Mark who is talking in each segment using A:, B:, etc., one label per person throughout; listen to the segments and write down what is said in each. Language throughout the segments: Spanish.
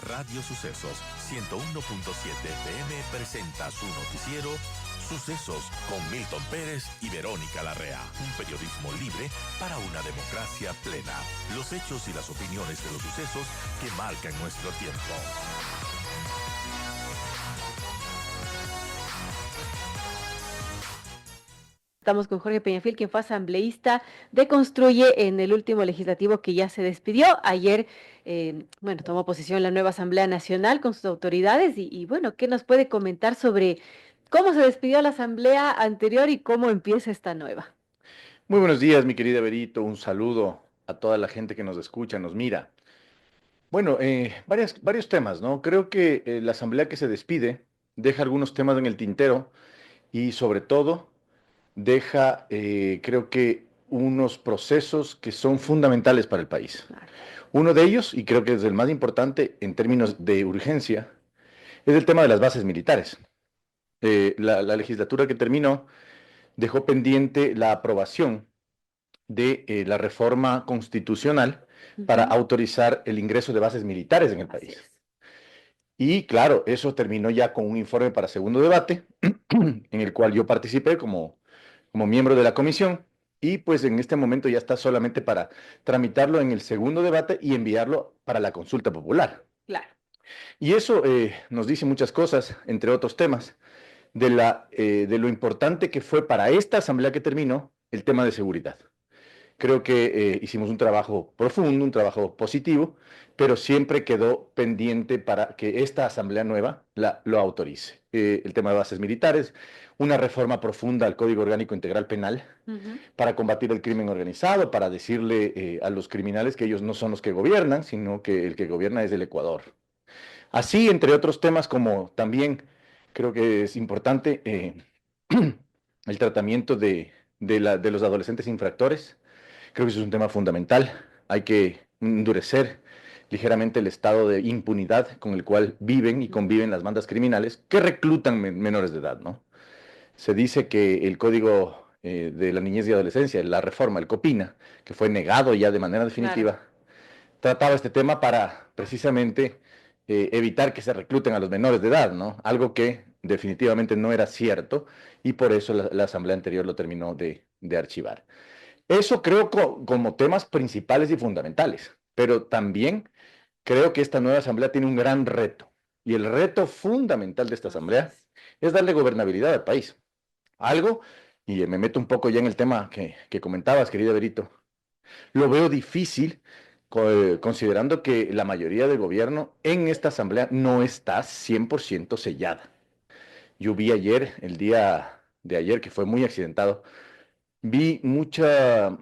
A: Radio Sucesos 101.7 FM presenta su noticiero Sucesos con Milton Pérez y Verónica Larrea. Un periodismo libre para una democracia plena. Los hechos y las opiniones de los sucesos que marcan nuestro tiempo.
B: Estamos con Jorge Peñafiel, quien fue asambleísta de Construye en el último legislativo que ya se despidió. Ayer, tomó posesión la nueva Asamblea Nacional con sus autoridades y ¿qué nos puede comentar sobre cómo se despidió la Asamblea anterior y cómo empieza esta nueva?
C: Muy buenos días, mi querida Berito. Un saludo a toda la gente que nos escucha, nos mira. Bueno, varios temas, ¿no? Creo que la asamblea que se despide deja algunos temas en el tintero y sobre todo deja, creo que, unos procesos que son fundamentales para el país.
B: Claro.
C: Uno de ellos, y creo que es el más importante en términos de urgencia, es el tema de las bases militares. La legislatura que terminó dejó pendiente la aprobación de la reforma constitucional para
B: Ujú.
C: autorizar el ingreso de bases militares en el
B: Así
C: país.
B: es.
C: Y claro, eso terminó ya con un informe para segundo debate, en el cual yo participé como miembro de la comisión, y pues en este momento ya está solamente para tramitarlo en el segundo debate y enviarlo para la consulta popular.
B: Claro.
C: Y eso nos dice muchas cosas, entre otros temas, de lo importante que fue para esta asamblea que terminó el tema de seguridad. Creo que hicimos un trabajo profundo, un trabajo positivo, pero siempre quedó pendiente para que esta asamblea nueva lo autorice. El tema de bases militares, una reforma profunda al Código Orgánico Integral Penal
B: Ujú.
C: para combatir el crimen organizado, para decirle a los criminales que ellos no son los que gobiernan, sino que el que gobierna es el Ecuador. Así, entre otros temas, como también creo que es importante el tratamiento de los adolescentes infractores. Creo que eso es un tema fundamental. Hay que endurecer ligeramente el estado de impunidad con el cual viven y
B: Ujú.
C: conviven las bandas criminales que reclutan menores de edad, ¿no? Se dice que el Código de la Niñez y Adolescencia, la reforma, el COPINA, que fue negado ya de manera
B: Claro.
C: definitiva, trataba este tema para precisamente evitar que se recluten a los menores de edad, ¿no? Algo que definitivamente no era cierto y por eso la asamblea anterior lo terminó de archivar. Eso creo como temas principales y fundamentales, pero también creo que esta nueva asamblea tiene un gran reto. Y el reto fundamental de esta
B: Así
C: asamblea
B: es.
C: es darle gobernabilidad al país. Algo, y me meto un poco ya en el tema que comentabas, querida Berito, lo veo difícil considerando que la mayoría del gobierno en esta asamblea no está 100% sellada. Yo vi ayer, el día de ayer, que fue muy accidentado, vi mucha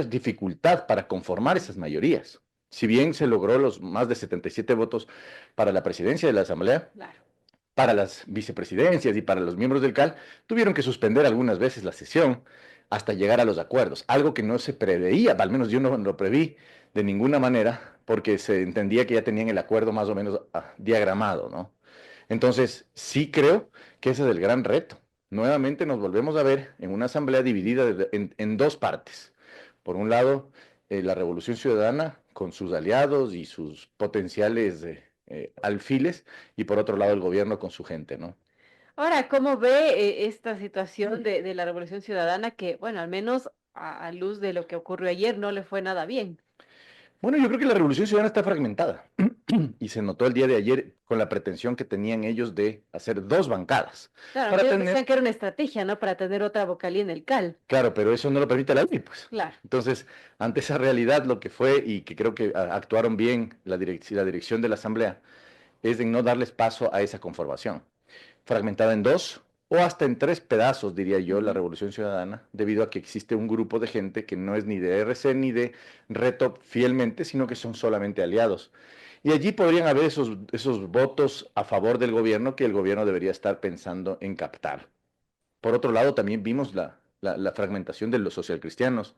C: dificultad para conformar esas mayorías. Si bien se logró los más de 77 votos para la presidencia de la Asamblea,
B: Claro.
C: para las vicepresidencias y para los miembros del CAL, tuvieron que suspender algunas veces la sesión hasta llegar a los acuerdos, algo que no se preveía, al menos yo no lo preví de ninguna manera, porque se entendía que ya tenían el acuerdo más o menos diagramado, ¿no? Entonces, sí creo que ese es el gran reto. Nuevamente nos volvemos a ver en una asamblea dividida en dos partes. Por un lado, la Revolución Ciudadana con sus aliados y sus potenciales alfiles, y por otro lado el gobierno con su gente, ¿no?
B: Ahora, ¿cómo ve esta situación de la Revolución Ciudadana que, bueno, al menos a luz de lo que ocurrió ayer, no le fue nada bien?
C: Bueno, yo creo que la Revolución Ciudadana está fragmentada y se notó el día de ayer con la pretensión que tenían ellos de hacer dos bancadas
B: Claro, aunque
C: para
B: ellos decían
C: tener.
B: que era una estrategia, ¿no? Para tener otra vocalía en el CAL.
C: Claro, pero eso no lo permite la ley, pues.
B: Claro.
C: Entonces, ante esa realidad, lo que fue, y que creo que actuaron bien la dirección de la Asamblea, es de no darles paso a esa conformación. Fragmentada en dos o hasta en tres pedazos, diría yo, la
B: Ujú.
C: Revolución Ciudadana, debido a que existe un grupo de gente que no es ni de RC ni de Reto fielmente, sino que son solamente aliados. Y allí podrían haber esos votos a favor del gobierno que el gobierno debería estar pensando en captar. Por otro lado, también vimos la fragmentación de los socialcristianos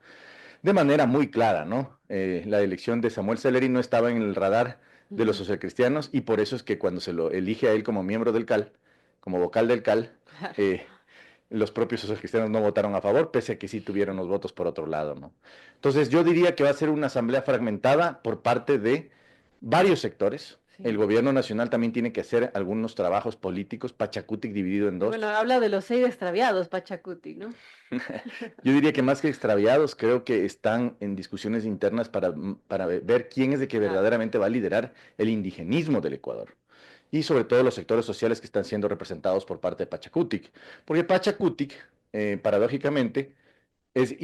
C: de manera muy clara, ¿no? La elección de Samuel Celeri no estaba en el radar de los
B: Ujú.
C: socialcristianos y por eso es que cuando se lo elige a él como miembro del CAL, como vocal del CAL,
B: Claro.
C: eh, los propios socialcristianos no votaron a favor, pese a que sí tuvieron los votos por otro lado, ¿no? Entonces yo diría que va a ser una asamblea fragmentada por parte de varios sectores, el
B: Sí.
C: gobierno nacional también tiene que hacer algunos trabajos políticos, Pachacutic dividido en
B: Y bueno,
C: dos.
B: habla de los 6 extraviados, Pachacuti, ¿no?
C: Yo diría que más que extraviados, creo que están en discusiones internas para ver quién es de que
B: Claro.
C: verdaderamente va a liderar el indigenismo del Ecuador. Y sobre todo los sectores sociales que están siendo representados por parte de Pachacutic. Porque Pachacutic, paradójicamente, es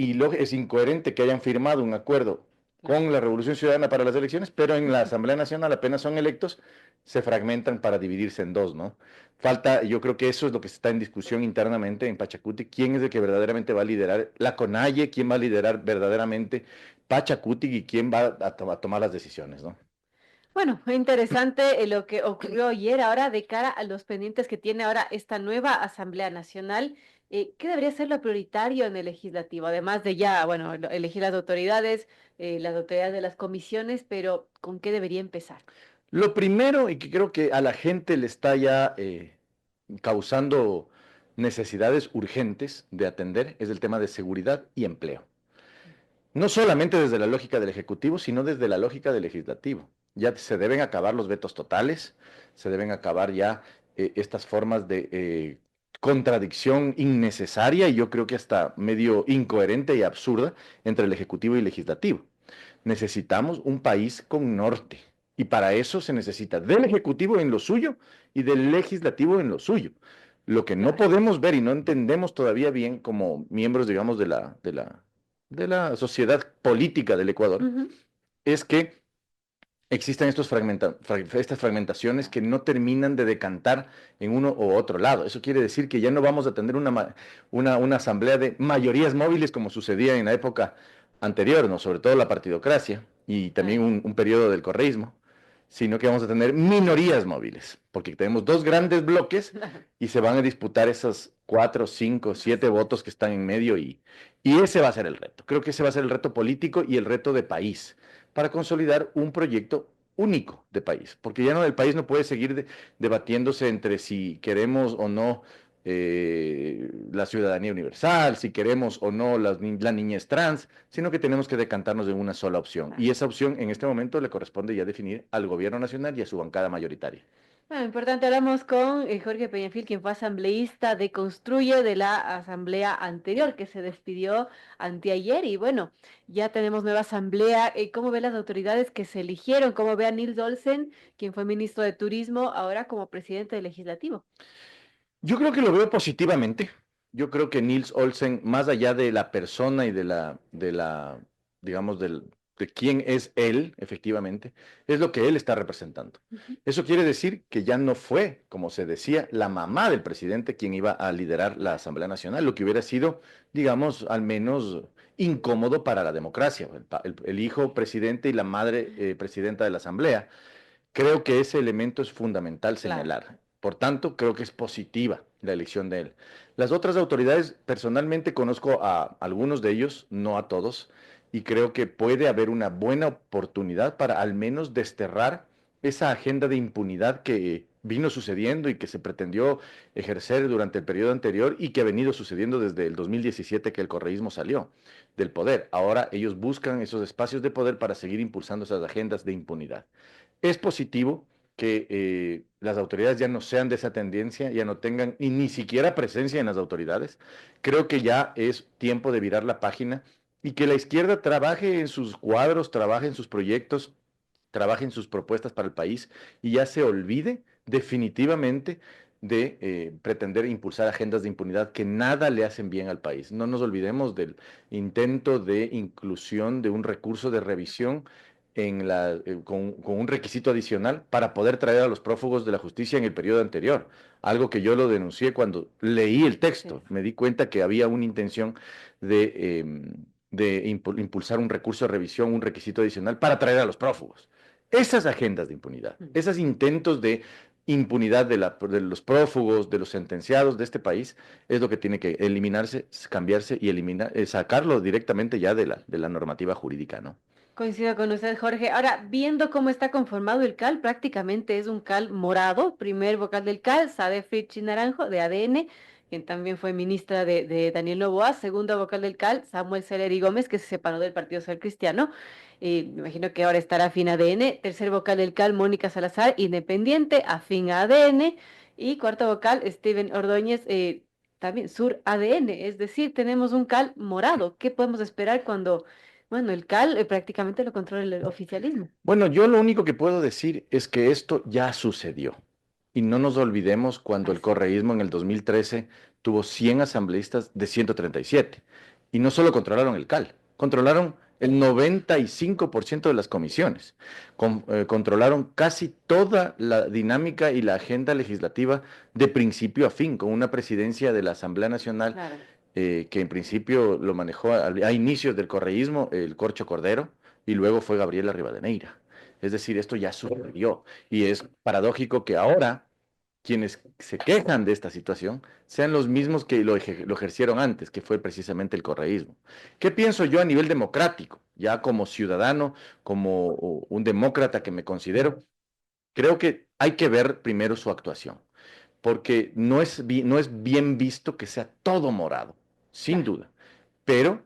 C: incoherente que hayan firmado un acuerdo
B: Claro.
C: con la Revolución Ciudadana para las elecciones, pero en la Asamblea Nacional apenas son electos, se fragmentan para dividirse en dos, ¿no? Falta, yo creo que eso es lo que está en discusión internamente en Pachacuti, quién es el que verdaderamente va a liderar la CONAIE, quién va a liderar verdaderamente Pachacuti y quién va a tomar las decisiones, ¿no?
B: Bueno, fue interesante lo que ocurrió ayer. Ahora, de cara a los pendientes que tiene ahora esta nueva Asamblea Nacional, ¿qué debería ser lo prioritario en el legislativo? Además de ya, bueno, elegir las autoridades de las comisiones, pero ¿con qué debería empezar?
C: Lo primero, y que creo que a la gente le está ya causando necesidades urgentes de atender, es el tema de seguridad y empleo. No solamente desde la lógica del Ejecutivo, sino desde la lógica del Legislativo. Ya se deben acabar los vetos totales, se deben acabar ya estas formas de contradicción innecesaria y yo creo que hasta medio incoherente y absurda entre el Ejecutivo y el Legislativo. Necesitamos un país con norte y para eso se necesita del Ejecutivo en lo suyo y del Legislativo en lo suyo. Lo que no
B: Claro.
C: podemos ver y no entendemos todavía bien como miembros, digamos, de la sociedad política del Ecuador,
B: Ujú.
C: es que existen estas fragmentaciones que no terminan de decantar en uno u otro lado. Eso quiere decir que ya no vamos a tener una asamblea de mayorías móviles como sucedía en la época anterior, ¿no? Sobre todo la partidocracia y también
B: Claro.
C: un periodo del correísmo, sino que vamos a tener minorías móviles, porque tenemos dos grandes bloques y se van a disputar esos 4, 5, 7 votos que están en medio y ese va a ser el reto. Creo que ese va a ser el reto político y el reto de país para consolidar un proyecto único de país, porque ya no el país no puede seguir debatiéndose entre si queremos o no la ciudadanía universal, si queremos o no la niñez trans, sino que tenemos que decantarnos en una sola opción.
B: Claro.
C: Y esa opción en este momento le corresponde ya definir al gobierno nacional y a su bancada mayoritaria.
B: Bueno, importante, hablamos con Jorge Peñafil, quien fue asambleísta de Construye de la asamblea anterior, que se despidió anteayer. Y bueno, ya tenemos nueva asamblea. ¿Cómo ve las autoridades que se eligieron? ¿Cómo ve a Nils Olsen, quien fue ministro de Turismo, ahora como presidente del Legislativo?
C: Yo creo que lo veo positivamente. Yo creo que Nils Olsen, más allá de la persona y digamos, de quién es él, efectivamente, es lo que él está representando.
B: Ujú.
C: Eso quiere decir que ya no fue, como se decía, la mamá del presidente quien iba a liderar la Asamblea Nacional, lo que hubiera sido, digamos, al menos incómodo para la democracia. El hijo presidente y la madre presidenta de la Asamblea. Creo que ese elemento es fundamental
B: Claro.
C: señalar. Por tanto, creo que es positiva la elección de él. Las otras autoridades, personalmente conozco a algunos de ellos, no a todos, y creo que puede haber una buena oportunidad para al menos desterrar esa agenda de impunidad que vino sucediendo y que se pretendió ejercer durante el periodo anterior y que ha venido sucediendo desde el 2017 que el correísmo salió del poder. Ahora ellos buscan esos espacios de poder para seguir impulsando esas agendas de impunidad. Es positivo que las autoridades ya no sean de esa tendencia, ya no tengan ni siquiera presencia en las autoridades. Creo que ya es tiempo de virar la página y que la izquierda trabaje en sus cuadros, trabaje en sus proyectos, trabaje en sus propuestas para el país y ya se olvide definitivamente de pretender impulsar agendas de impunidad que nada le hacen bien al país. No nos olvidemos del intento de inclusión de un recurso de revisión con un requisito adicional para poder traer a los prófugos de la justicia en el periodo anterior. Algo que yo lo denuncié cuando leí el
B: Sí.
C: texto. Me di cuenta que había una intención de impulsar un recurso de revisión, un requisito adicional para traer a los prófugos. Esas agendas de impunidad,
B: Mm.
C: esos intentos de impunidad de los prófugos, de los sentenciados de este país, es lo que tiene que eliminarse, cambiarse y sacarlo directamente ya de la normativa jurídica, ¿no?
B: Coincido con usted, Jorge. Ahora, viendo cómo está conformado el CAL, prácticamente es un CAL morado. Primer vocal del CAL, Sade Fritchi Naranjo, de ADN. quien también fue ministra de Daniel Noboa, segunda vocal del CAL, Samuel Celeri Gómez, que se separó del Partido Social Cristiano, me imagino que ahora estará afín a ADN, tercer vocal del CAL, Mónica Salazar, independiente, afín a ADN, y cuarto vocal, Steven Ordóñez, también Sur ADN, es decir, tenemos un CAL morado. ¿Qué podemos esperar cuando, bueno, el CAL prácticamente lo controla el oficialismo?
C: Bueno, yo lo único que puedo decir es que esto ya sucedió. Y no nos olvidemos cuando el
B: Así es,
C: correísmo en el 2013 tuvo 100 asambleístas de 137. Y no solo controlaron el CAL, controlaron el 95% de las comisiones. Controlaron casi toda la dinámica y la agenda legislativa de principio a fin, con una presidencia de la Asamblea Nacional
B: claro.
C: que en principio lo manejó a inicios del correísmo el Corcho Cordero y luego fue Gabriela Rivadeneira. Es decir, esto ya sucedió y es paradójico que ahora quienes se quejan de esta situación sean los mismos que lo ejercieron antes, que fue precisamente el correísmo. ¿Qué pienso yo a nivel democrático? Ya como ciudadano, como un demócrata que me considero, creo que hay que ver primero su actuación porque no es bien visto que sea todo morado, sin
B: Claro.
C: duda, pero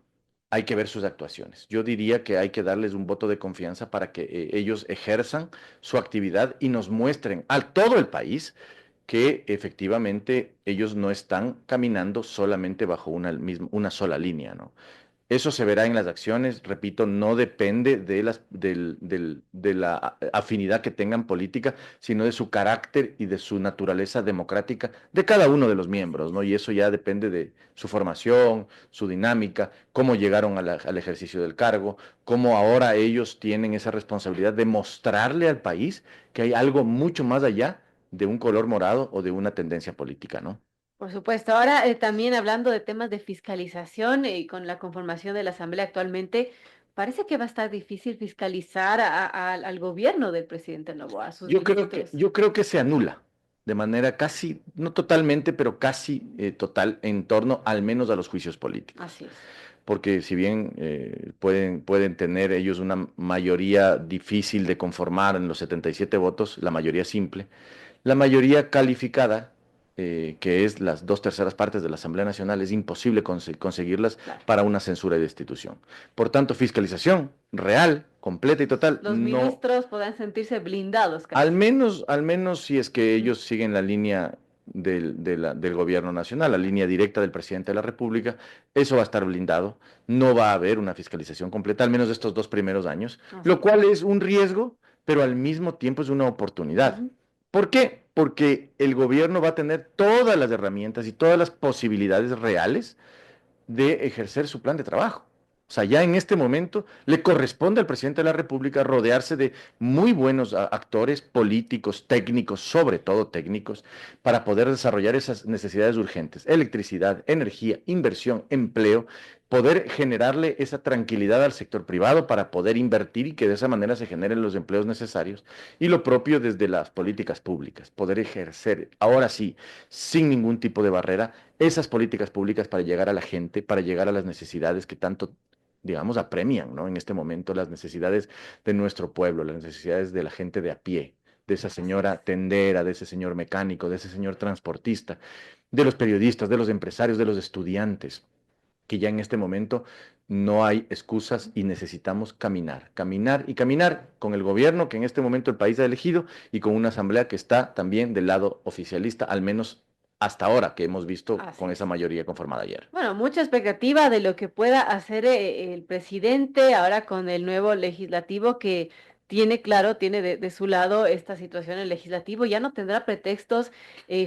C: hay que ver sus actuaciones. Yo diría que hay que darles un voto de confianza para que ellos ejerzan su actividad y nos muestren a todo el país que efectivamente ellos no están caminando solamente bajo una sola línea, ¿no? Eso se verá en las acciones, repito, no depende de la afinidad que tengan política, sino de su carácter y de su naturaleza democrática de cada uno de los miembros, ¿no? Y eso ya depende de su formación, su dinámica, cómo llegaron al ejercicio del cargo, cómo ahora ellos tienen esa responsabilidad de mostrarle al país que hay algo mucho más allá de un color morado o de una tendencia política, ¿no?
B: Por supuesto. Ahora, también hablando de temas de fiscalización y con la conformación de la Asamblea actualmente, parece que va a estar difícil fiscalizar al gobierno del presidente Noboa, a sus ministros.
C: Yo creo que se anula de manera casi, no totalmente, pero casi total en torno al menos a los juicios políticos.
B: Así es.
C: Porque si bien pueden tener ellos una mayoría difícil de conformar en los 77 votos, la mayoría simple, la mayoría calificada, que es las dos terceras partes de la Asamblea Nacional, es imposible conseguirlas
B: Claro.
C: para una censura y destitución. Por tanto, fiscalización real, completa y total,
B: Los
C: no,
B: ministros podrán sentirse blindados casi.
C: al menos si es que
B: Ujú.
C: ellos siguen la línea del gobierno nacional, la línea directa del presidente de la República, eso va a estar blindado. No va a haber una fiscalización completa, al menos estos 2 primeros años,
B: Así
C: lo
B: es.
C: cual es un riesgo, pero al mismo tiempo es una oportunidad.
B: Ujú.
C: ¿Por qué? Porque el gobierno va a tener todas las herramientas y todas las posibilidades reales de ejercer su plan de trabajo. O sea, ya en este momento le corresponde al presidente de la República rodearse de muy buenos actores políticos, técnicos, sobre todo técnicos, para poder desarrollar esas necesidades urgentes. Electricidad, energía, inversión, empleo, poder generarle esa tranquilidad al sector privado para poder invertir y que de esa manera se generen los empleos necesarios. Y lo propio desde las políticas públicas, poder ejercer, ahora sí, sin ningún tipo de barrera, esas políticas públicas para llegar a la gente, para llegar a las necesidades que tanto, digamos, apremian, ¿no? En este momento, las necesidades de nuestro pueblo, las necesidades de la gente de a pie, de esa
B: Así es.
C: señora tendera, de ese señor mecánico, de ese señor transportista, de los periodistas, de los empresarios, de los estudiantes, que ya en este momento no hay excusas y necesitamos caminar, caminar y caminar con el gobierno que en este momento el país ha elegido y con una asamblea que está también del lado oficialista, al menos hasta ahora que hemos visto
B: Así
C: con esa
B: es.
C: mayoría conformada ayer.
B: Bueno, mucha expectativa de lo que pueda hacer el presidente ahora con el nuevo legislativo que tiene, claro, tiene de su lado esta situación el legislativo. Ya no tendrá pretextos,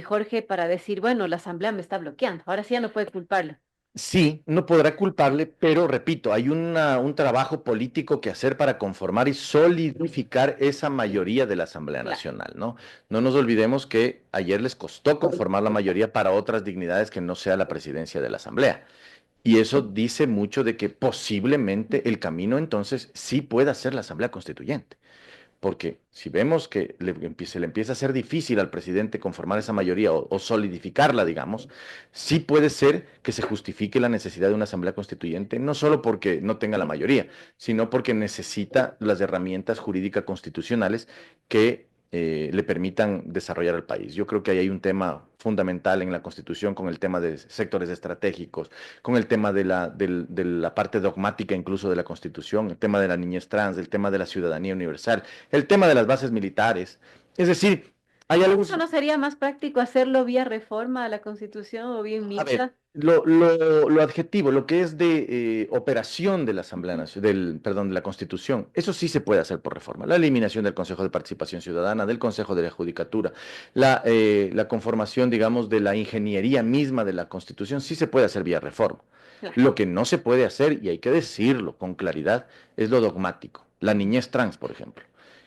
B: Jorge, para decir, bueno, la asamblea me está bloqueando. Ahora sí ya no puede culparlo.
C: Sí, no podrá culparle, pero repito, hay un trabajo político que hacer para conformar y solidificar esa mayoría de la Asamblea
B: Claro.
C: Nacional, ¿no? No nos olvidemos que ayer les costó conformar la mayoría para otras dignidades que no sea la presidencia de la Asamblea. Y eso dice mucho de que posiblemente el camino entonces sí pueda ser la Asamblea Constituyente. Porque si vemos que se le empieza a ser difícil al presidente conformar esa mayoría o solidificarla, digamos, sí puede ser que se justifique la necesidad de una asamblea constituyente, no solo porque no tenga la mayoría, sino porque necesita las herramientas jurídicas constitucionales que le permitan desarrollar el país. Yo creo que ahí hay un tema fundamental en la Constitución con el tema de sectores estratégicos, con el tema de la parte dogmática incluso de la Constitución, el tema de la niñez trans, el tema de la ciudadanía universal, el tema de las bases militares. Es decir, hay algo...
B: ¿Eso no sería más práctico hacerlo vía reforma a la Constitución o bien
C: A ver,
B: mixta?
C: lo adjetivo, lo que es de operación de la Asamblea Nacional, perdón, de la Constitución, eso sí se puede hacer por reforma. La eliminación del Consejo de Participación Ciudadana, del Consejo de la Judicatura, la conformación, digamos, de la ingeniería misma de la Constitución, sí se puede hacer vía reforma.
B: Claro.
C: Lo que no se puede hacer, y hay que decirlo con claridad, es lo dogmático. La niñez trans, por ejemplo,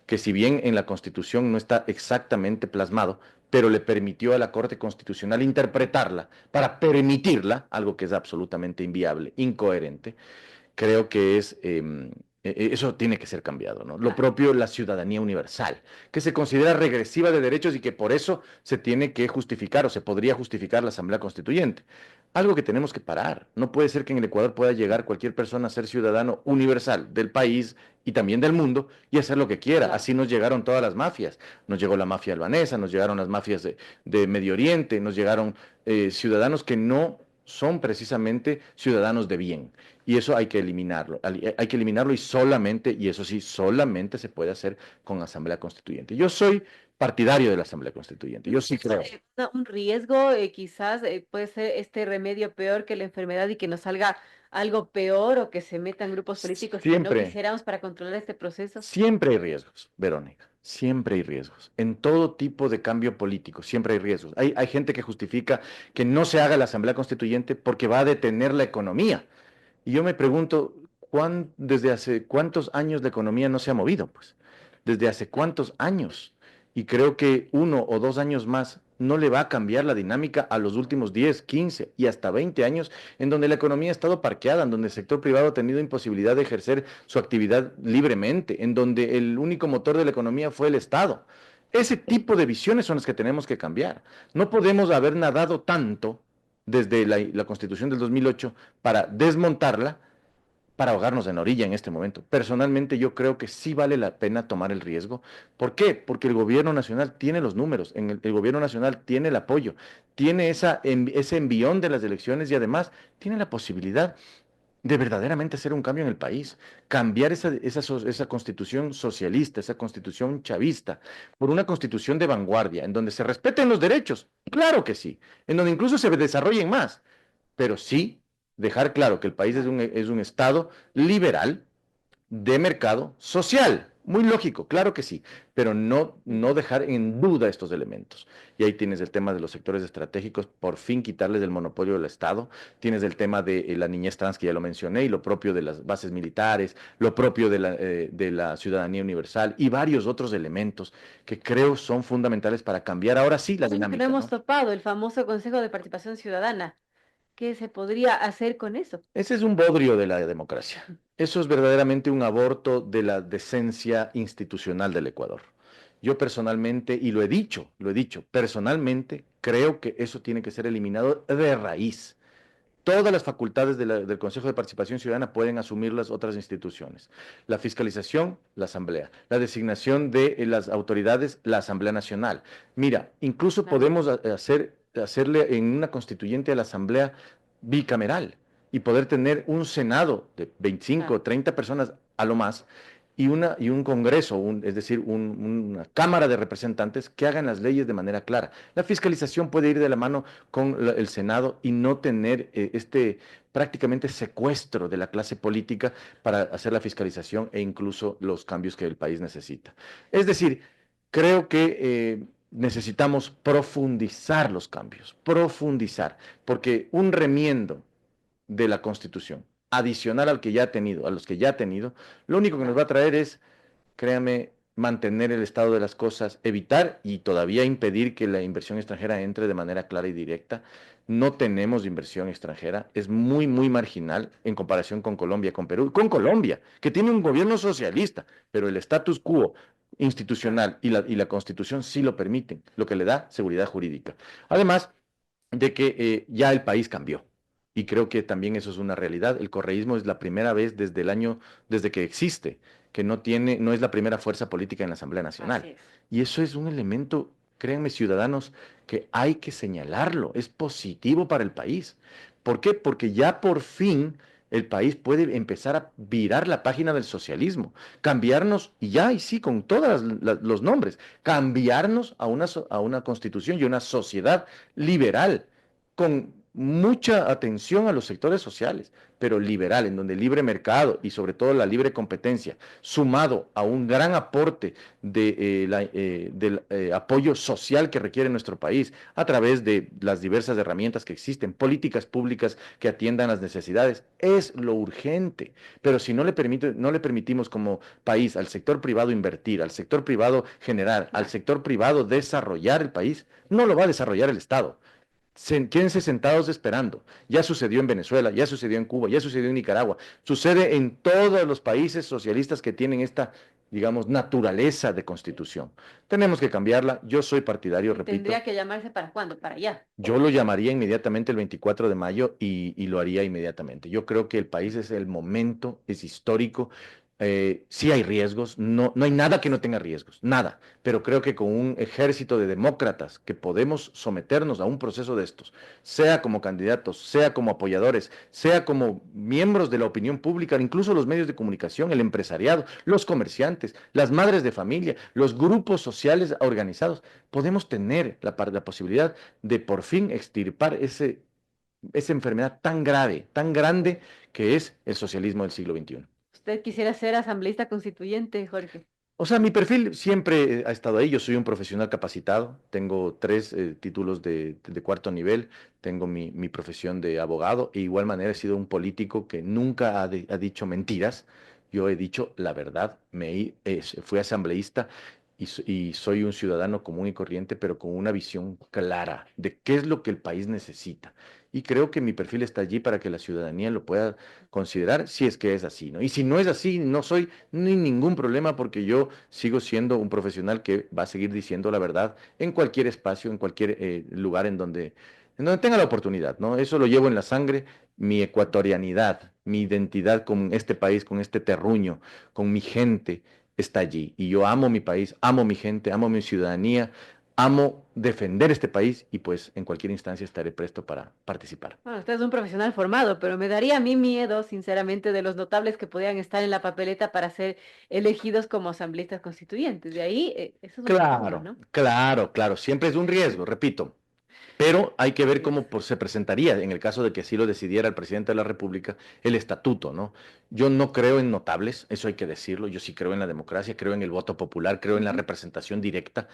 C: que si bien en la Constitución no está exactamente plasmado, pero le permitió a la Corte Constitucional interpretarla para permitirla, algo que es absolutamente inviable, incoherente, creo que eso tiene que ser cambiado, ¿no? Lo propio la ciudadanía universal, que se considera regresiva de derechos y que por eso se tiene que justificar o se podría justificar la Asamblea Constituyente. Algo que tenemos que parar. No puede ser que en el Ecuador pueda llegar cualquier persona a ser ciudadano universal del país y también del mundo y hacer lo que quiera.
B: Claro.
C: Así nos llegaron todas las mafias. Nos llegó la mafia albanesa, nos llegaron las mafias de Medio Oriente, nos llegaron ciudadanos que no son precisamente ciudadanos de bien. Y eso hay que eliminarlo. Hay que eliminarlo y solamente, y eso sí, solamente se puede hacer con Asamblea Constituyente. Yo soy partidario de la Asamblea Constituyente. Yo sí creo.
B: Un riesgo, quizás puede ser este remedio peor que la enfermedad y que nos salga algo peor o que se metan grupos políticos que no
C: Siempre,
B: quisiéramos para controlar este proceso.
C: siempre hay riesgos, Verónica. Siempre hay riesgos. En todo tipo de cambio político, siempre hay riesgos. Hay gente que justifica que no se haga la Asamblea Constituyente porque va a detener la economía. Y yo me pregunto, ¿desde hace cuántos años la economía no se ha movido? Pues, ¿desde hace cuántos años? Y creo que 1 o 2 años más no le va a cambiar la dinámica a los últimos 10, 15 y hasta 20 años en donde la economía ha estado parqueada, en donde el sector privado ha tenido imposibilidad de ejercer su actividad libremente, en donde el único motor de la economía fue el Estado. Ese tipo de visiones son las que tenemos que cambiar. No podemos haber nadado tanto desde la Constitución del 2008 para desmontarla, para ahogarnos en la orilla en este momento. Personalmente yo creo que sí vale la pena tomar el riesgo. ¿Por qué? Porque el gobierno nacional tiene los números, el gobierno nacional tiene el apoyo, tiene ese envión de las elecciones y además tiene la posibilidad de verdaderamente hacer un cambio en el país, cambiar esa constitución socialista, esa constitución chavista, por una constitución de vanguardia, en donde se respeten los derechos, claro que sí, en donde incluso se desarrollen más, pero sí dejar claro que el país es un Estado liberal, de mercado social. Muy lógico, claro que sí, pero no dejar en duda estos elementos. Y ahí tienes el tema de los sectores estratégicos, por fin quitarles el monopolio del Estado. Tienes el tema de la niñez trans, que ya lo mencioné, y lo propio de las bases militares, lo propio de la ciudadanía universal y varios otros elementos que creo son fundamentales para cambiar ahora sí la
B: Que no
C: dinámica,
B: hemos
C: ¿no?
B: topado el famoso Consejo de Participación Ciudadana. ¿Qué se podría hacer con eso?
C: Ese es un bodrio de la democracia. Eso es verdaderamente un aborto de la decencia institucional del Ecuador. Yo personalmente, y lo he dicho, personalmente creo que eso tiene que ser eliminado de raíz. Todas las facultades del Consejo de Participación Ciudadana pueden asumir las otras instituciones. La fiscalización, la Asamblea. La designación de las autoridades, la Asamblea Nacional. Mira, incluso
B: Claro.
C: podemos hacerle en una constituyente a la Asamblea bicameral y poder tener un Senado de 25 o
B: Claro.
C: 30 personas a lo más y un Congreso, es decir, una Cámara de Representantes que hagan las leyes de manera clara. La fiscalización puede ir de la mano con el Senado y no tener este prácticamente secuestro de la clase política para hacer la fiscalización e incluso los cambios que el país necesita. Es decir, creo que necesitamos profundizar los cambios, profundizar, porque un remiendo de la Constitución, adicional al que ya ha tenido, a los que ya ha tenido, lo único que nos va a traer es, créame, mantener el estado de las cosas, evitar y todavía impedir que la inversión extranjera entre de manera clara y directa. No tenemos inversión extranjera, es muy, muy marginal en comparación con Colombia, con Perú, con Colombia, que tiene un gobierno socialista, pero el status quo institucional y la Constitución sí lo permiten, lo que le da seguridad jurídica. Además de que ya el país cambió. Y creo que también eso es una realidad. El correísmo es la primera vez desde que existe, que no es la primera fuerza política en la Asamblea
B: Así
C: Nacional.
B: es.
C: Y eso es un elemento, créanme, ciudadanos, que hay que señalarlo. Es positivo para el país. ¿Por qué? Porque ya por fin el país puede empezar a virar la página del socialismo, cambiarnos, y ya, y sí, con todos los nombres, cambiarnos a una constitución y una sociedad liberal, con mucha atención a los sectores sociales, pero liberal, en donde el libre mercado y sobre todo la libre competencia, sumado a un gran aporte del apoyo social que requiere nuestro país a través de las diversas herramientas que existen, políticas públicas que atiendan las necesidades, es lo urgente. Pero si no le permitimos como país al sector privado invertir, al sector privado generar, al sector privado desarrollar el país, no lo va a desarrollar el Estado. Quédense sentados esperando. Ya sucedió en Venezuela, ya sucedió en Cuba, ya sucedió en Nicaragua. Sucede en todos los países socialistas que tienen esta, digamos, naturaleza de constitución. Tenemos que cambiarla. Yo soy partidario,
B: ¿Y tendría
C: repito,
B: que llamarse para cuándo? Para allá.
C: yo lo llamaría inmediatamente el 24 de mayo y lo haría inmediatamente. Yo creo que el país es el momento, es histórico. Sí hay riesgos, no hay nada que no tenga riesgos, nada. Pero creo que con un ejército de demócratas que podemos someternos a un proceso de estos, sea como candidatos, sea como apoyadores, sea como miembros de la opinión pública, incluso los medios de comunicación, el empresariado, los comerciantes, las madres de familia, los grupos sociales organizados, podemos tener la posibilidad de por fin extirpar esa enfermedad tan grave, tan grande que es el socialismo del siglo XXI.
B: ¿Usted quisiera ser asambleísta constituyente, Jorge?
C: O sea, mi perfil siempre ha estado ahí. Yo soy un profesional capacitado. Tengo tres títulos de cuarto nivel. Tengo mi profesión de abogado. E igual manera he sido un político que nunca ha dicho mentiras. Yo he dicho la verdad. Fui asambleísta y soy un ciudadano común y corriente, pero con una visión clara de qué es lo que el país necesita. Y creo que mi perfil está allí para que la ciudadanía lo pueda considerar si es que es así, ¿no? Y si no es así, no soy ni ningún problema porque yo sigo siendo un profesional que va a seguir diciendo la verdad en cualquier espacio, en cualquier lugar en donde tenga la oportunidad, ¿no? Eso lo llevo en la sangre, mi ecuatorianidad, mi identidad con este país, con este terruño, con mi gente está allí. Y yo amo mi país, amo mi gente, amo mi ciudadanía, amo defender este país y pues en cualquier instancia estaré presto para participar.
B: Bueno, usted es un profesional formado, pero me daría a mí miedo, sinceramente, de los notables que podrían estar en la papeleta para ser elegidos como asambleístas constituyentes. De ahí, eso es un problema,
C: Claro,
B: ¿no?
C: claro, claro, siempre es un riesgo, repito. Pero hay que ver
B: Así es.
C: cómo se presentaría, en el caso de que así lo decidiera el presidente de la República, el estatuto, ¿no? Yo no creo en notables, eso hay que decirlo. Yo sí creo en la democracia, creo en el voto popular, creo en la
B: Ujú.
C: representación directa,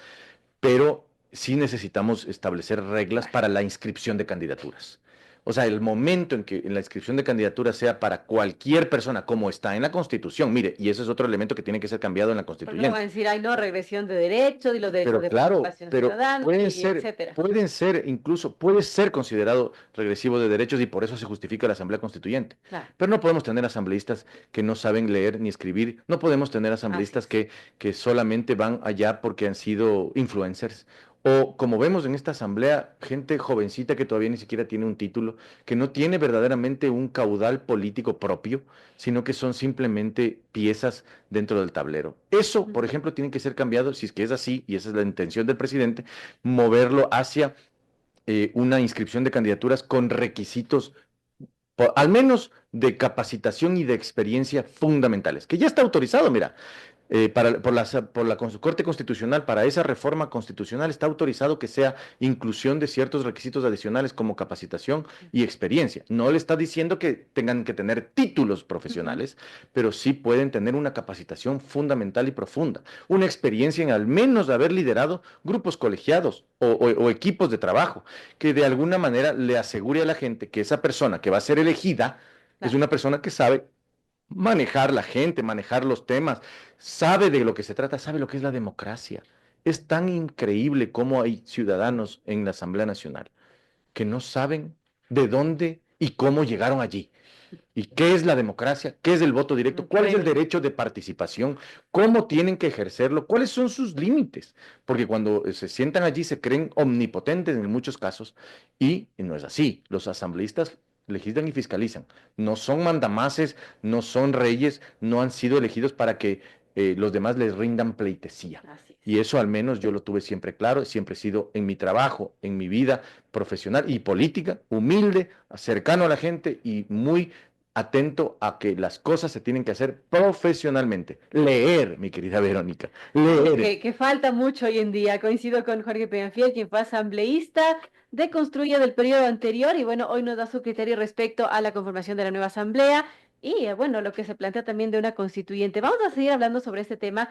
C: pero sí necesitamos establecer reglas para la inscripción de candidaturas. O sea, el momento en que en la inscripción de candidaturas sea para cualquier persona, como está en la Constitución, mire, y ese es otro elemento que tiene que ser cambiado en la
B: Porque luego van a
C: Constituyente.
B: decir, ay, no, regresión de derechos y los derechos
C: Pero
B: de
C: claro,
B: participación
C: pero
B: ciudadana, y etcétera.
C: incluso puede ser considerado regresivo de derechos y por eso se justifica la Asamblea Constituyente.
B: Claro,
C: Pero no podemos tener asambleístas que no saben leer ni escribir, no podemos tener
B: así
C: asambleístas
B: es.
C: que solamente van allá porque han sido influencers. O como vemos en esta asamblea, gente jovencita que todavía ni siquiera tiene un título, que no tiene verdaderamente un caudal político propio, sino que son simplemente piezas dentro del tablero. Eso, por
B: Ujú.
C: ejemplo, tiene que ser cambiado, si es que es así, y esa es la intención del presidente, moverlo hacia una inscripción de candidaturas con requisitos, al menos de capacitación y de experiencia fundamentales, que ya está autorizado, mira, por la Corte Constitucional, para esa reforma constitucional está autorizado que sea inclusión de ciertos requisitos adicionales como capacitación y experiencia. No le está diciendo que tengan que tener títulos
B: Ujú.
C: profesionales, pero sí pueden tener una capacitación fundamental y profunda, una experiencia en al menos haber liderado grupos colegiados o equipos de trabajo, que de alguna manera le asegure a la gente que esa persona que va a ser elegida es
B: Claro.
C: una persona que sabe manejar la gente, manejar los temas, sabe de lo que se trata, sabe lo que es la democracia. Es tan increíble cómo hay ciudadanos en la Asamblea Nacional que no saben de dónde y cómo llegaron allí. ¿Y qué es la democracia? ¿Qué es el voto directo?
B: No
C: ¿Cuál es el
B: pueden.
C: derecho de participación? ¿Cómo tienen que ejercerlo? ¿Cuáles son sus límites? Porque cuando se sientan allí se creen omnipotentes en muchos casos y no es así. Los asambleístas legislan y fiscalizan. No son mandamases, no son reyes, no han sido elegidos para que los demás les rindan pleitesía.
B: Así es.
C: Y eso al menos yo lo tuve siempre claro, siempre he sido en mi trabajo, en mi vida profesional y política, humilde, cercano a la gente y muy atento a que las cosas se tienen que hacer profesionalmente. Leer, mi querida Verónica,
B: Algo
C: leer.
B: que falta mucho hoy en día. Coincido con Jorge Peñafiel, quien fue asambleísta de Construye del periodo anterior y bueno, hoy nos da su criterio respecto a la conformación de la nueva asamblea y bueno, lo que se plantea también de una constituyente. Vamos a seguir hablando sobre este tema